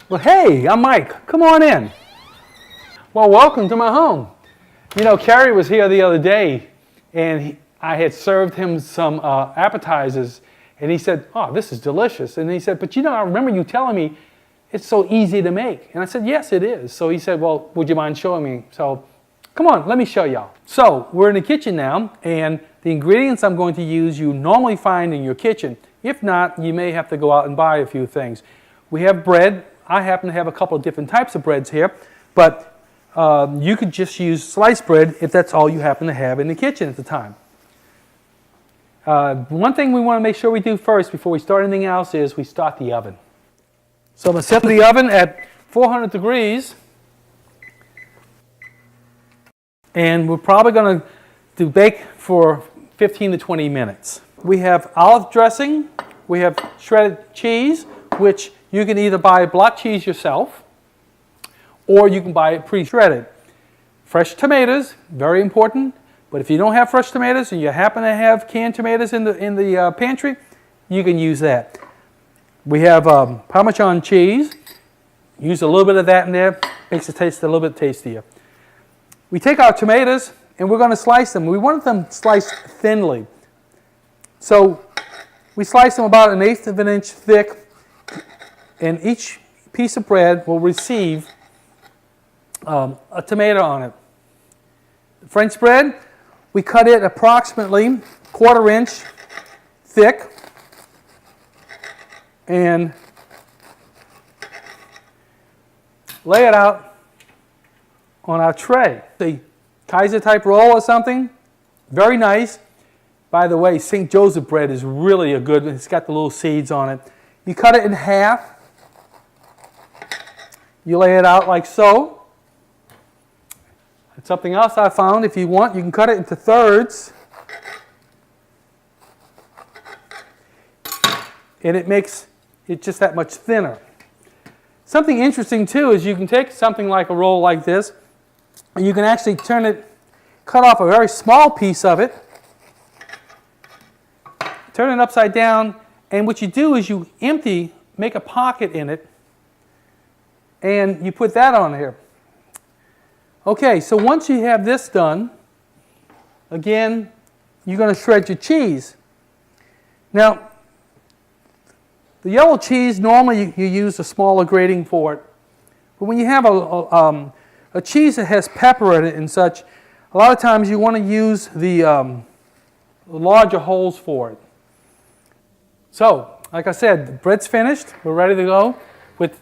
Well, hey, I'm Mike. Come on in. Well, welcome to my home. You know, Kerry was here the other day, and I had served him some appetizers, and he said, "Oh, this is delicious." And he said, "But you know, I remember you telling me it's so easy to make." And I said, "Yes, it is." So he said, "Well, would you mind showing me?" So, come on, let me show y'all. So, we're in the kitchen now, and the ingredients I'm going to use you normally find in your kitchen. If not, you may have to go out and buy a few things. We have bread. I happen to have a couple of different types of breads here, but you could just use sliced bread if that's all you happen to have in the kitchen at the time. One thing we want to make sure we do first before we start anything else is we start the oven. So I'm going to set the oven at 400 degrees, and we're probably going to bake for 15 to 20 minutes. We have olive dressing, we have shredded cheese, which you can either buy block cheese yourself, or you can buy it pre-shredded. Fresh tomatoes, very important, but if you don't have fresh tomatoes and you happen to have canned tomatoes in the pantry, you can use that. We have Parmesan cheese. Use a little bit of that in there, makes it taste a little bit tastier. We take our tomatoes and we're going to slice them. We want them sliced thinly. So we slice them about 1/8 of an inch thick, and each piece of bread will receive a tomato on it. French bread, we cut it approximately 1/4 inch thick and lay it out on our tray. The Kaiser type roll or something, very nice. By the way, St. Joseph bread is really a good one. It's got the little seeds on it. You cut it in half. You lay it out like so. And something else I found, if you want, you can cut it into thirds. And it makes it just that much thinner. Something interesting too is you can take something like a roll like this, and you can actually cut off a very small piece of it, turn it upside down, and what you do is you make a pocket in it, and you put that on here. Okay, so once you have this done, again, you're going to shred your cheese. Now, the yellow cheese, normally you use a smaller grating for it. But when you have a cheese that has pepper in it and such, a lot of times you want to use the larger holes for it. So, like I said, the bread's finished. We're ready to go with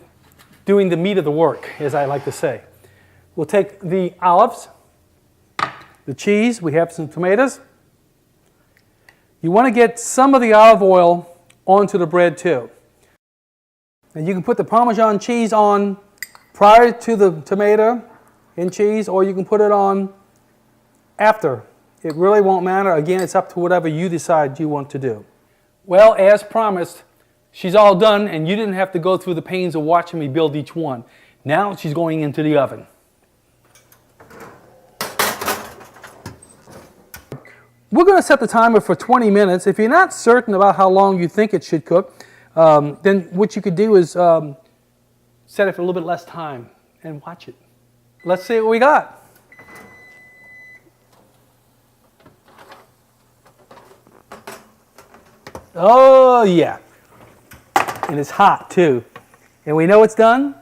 doing the meat of the work, as I like to say. We'll take the olives, the cheese, we have some tomatoes. You want to get some of the olive oil onto the bread too. And you can put the Parmesan cheese on prior to the tomato and cheese, or you can put it on after. It really won't matter. Again, it's up to whatever you decide you want to do. Well, as promised, she's all done, and you didn't have to go through the pains of watching me build each one. Now she's going into the oven. We're going to set the timer for 20 minutes. If you're not certain about how long you think it should cook, then what you could do is set it for a little bit less time and watch it. Let's see what we got. Oh, yeah. And it's hot, too. And we know it's done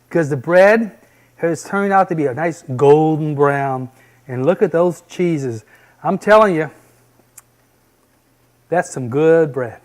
because the bread has turned out to be a nice golden brown. And look at those cheeses. I'm telling you, that's some good bread.